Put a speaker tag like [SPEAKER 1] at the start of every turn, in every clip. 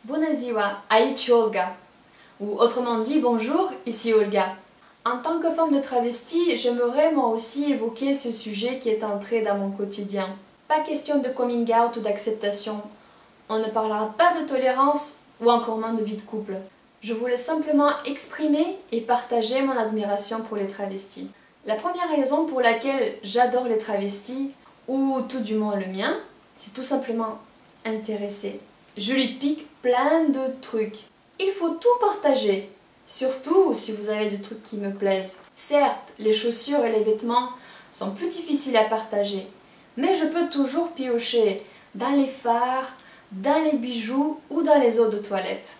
[SPEAKER 1] Bună ziua, aici Olga. Ou autrement dit bonjour, ici Olga. En tant que femme de travesti, j'aimerais moi aussi évoquer ce sujet qui est entré dans mon quotidien. Pas question de coming out ou d'acceptation. On ne parlera pas de tolérance ou encore moins de vie de couple. Je voulais simplement exprimer et partager mon admiration pour les travestis. La première raison pour laquelle j'adore les travestis, ou tout du moins le mien, c'est tout simplement intéressé. Je lui pique plein de trucs. Il faut tout partager, surtout si vous avez des trucs qui me plaisent. Certes, les chaussures et les vêtements sont plus difficiles à partager, mais je peux toujours piocher dans les fards, dans les bijoux ou dans les eaux de toilette.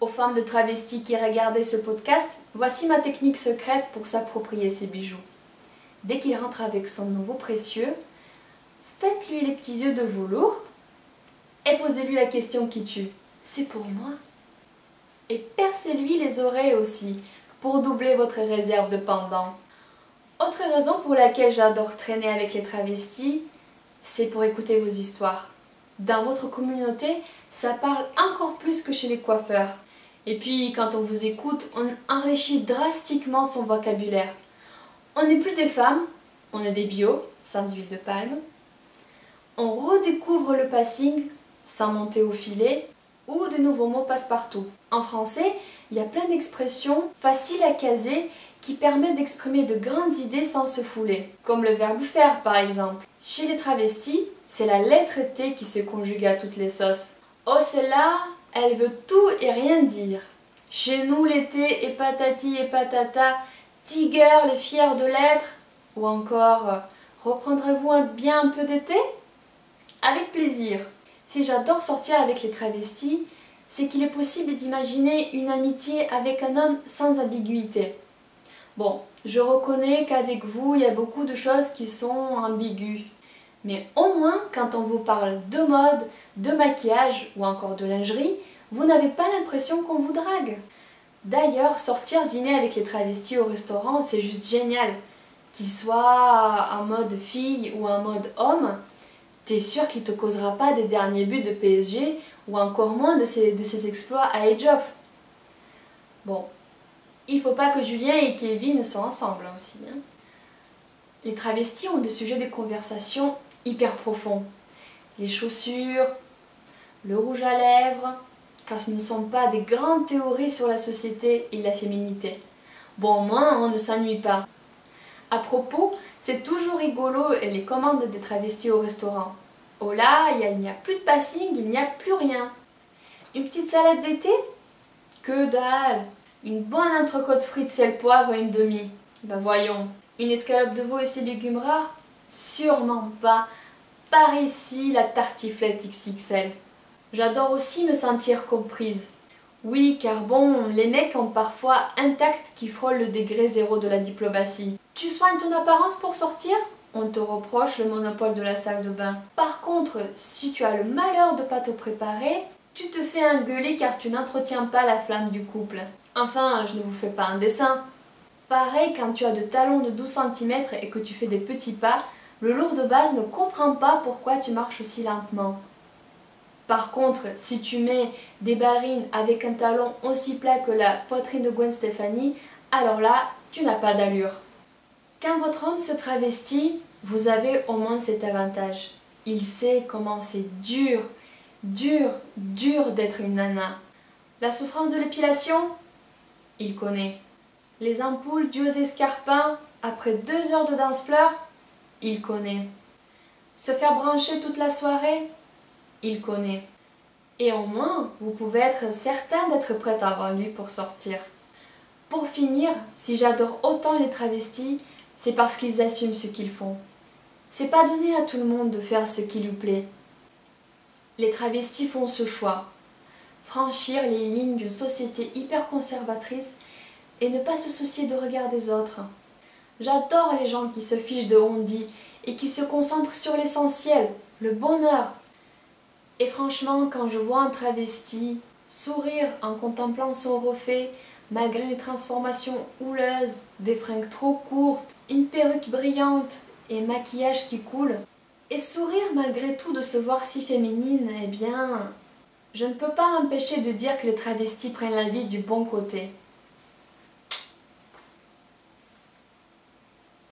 [SPEAKER 1] Aux femmes de travestis qui regardaient ce podcast, voici ma technique secrète pour s'approprier ces bijoux. Dès qu'il rentre avec son nouveau précieux, faites-lui les petits yeux de velours et posez-lui la question qui tue. C'est pour moi? Et percez-lui les oreilles aussi, pour doubler votre réserve de pendant. Autre raison pour laquelle j'adore traîner avec les travestis, c'est pour écouter vos histoires. Dans votre communauté, ça parle encore plus que chez les coiffeurs. Et puis, quand on vous écoute, on enrichit drastiquement son vocabulaire. On n'est plus des femmes, on est des bios, sans huile de palme. On redécouvre le passing, sans monter au filet, ou de nouveaux mots passe-partout. En français, il y a plein d'expressions faciles à caser qui permettent d'exprimer de grandes idées sans se fouler, comme le verbe faire par exemple. Chez les travestis, c'est la lettre T qui se conjugue à toutes les sauces. Oh celle-là, elle veut tout et rien dire. Chez nous l'été est patati et patata, Tiger les fiers de l'être, ou encore reprendrez-vous bien un peu d'été? Avec plaisir. Si j'adore sortir avec les travestis, c'est qu'il est possible d'imaginer une amitié avec un homme sans ambiguïté. Bon, je reconnais qu'avec vous, il y a beaucoup de choses qui sont ambiguës. Mais au moins, quand on vous parle de mode, de maquillage ou encore de lingerie, vous n'avez pas l'impression qu'on vous drague. D'ailleurs, sortir dîner avec les travestis au restaurant, c'est juste génial. Qu'ils soient en mode fille ou en mode homme, t'es sûr qu'il ne te causera pas des derniers buts de PSG ou encore moins de ses exploits à Age of. Bon, il faut pas que Julien et Kevin soient ensemble aussi. Hein. Les travestis ont des sujets de conversation hyper profonds. Les chaussures, le rouge à lèvres, car ce ne sont pas des grandes théories sur la société et la féminité. Bon, au moins, on ne s'ennuie pas. À propos, c'est toujours rigolo les commandes des travestis au restaurant. Oh là, il n'y a plus de passing, il n'y a plus rien. Une petite salade d'été? Que dalle! Une bonne entrecôte frites sel poivre et une demi. Ben voyons. Une escalope de veau et ses légumes rares? Sûrement pas. Par ici, la tartiflette XXL. J'adore aussi me sentir comprise. Oui, car bon, les mecs ont parfois un tact qui frôle le degré zéro de la diplomatie. Tu soignes ton apparence pour sortir? On te reproche le monopole de la salle de bain. Par contre, si tu as le malheur de pas te préparer, tu te fais engueuler car tu n'entretiens pas la flamme du couple. Enfin, je ne vous fais pas un dessin. Pareil, quand tu as de talons de 12 cm et que tu fais des petits pas, le lourd de base ne comprend pas pourquoi tu marches aussi lentement. Par contre, si tu mets des ballerines avec un talon aussi plat que la poitrine de Gwen Stefani, alors là, tu n'as pas d'allure. Quand votre homme se travestit, vous avez au moins cet avantage. Il sait comment c'est dur d'être une nana. La souffrance de l'épilation, il connaît. Les ampoules dues aux escarpins après 2 heures de danse-fleur, il connaît. Se faire brancher toute la soirée, il connaît. Et au moins, vous pouvez être certain d'être prête avant lui pour sortir. Pour finir, si j'adore autant les travestis, c'est parce qu'ils assument ce qu'ils font. C'est pas donné à tout le monde de faire ce qui lui plaît. Les travestis font ce choix. Franchir les lignes d'une société hyper conservatrice et ne pas se soucier du regard des autres. J'adore les gens qui se fichent de on dit et qui se concentrent sur l'essentiel, le bonheur. Et franchement, quand je vois un travesti sourire en contemplant son refait, malgré une transformation houleuse, des fringues trop courtes, une perruque brillante et un maquillage qui coule, et sourire malgré tout de se voir si féminine, eh bien, Je ne peux pas m'empêcher de dire que les travestis prennent la vie du bon côté.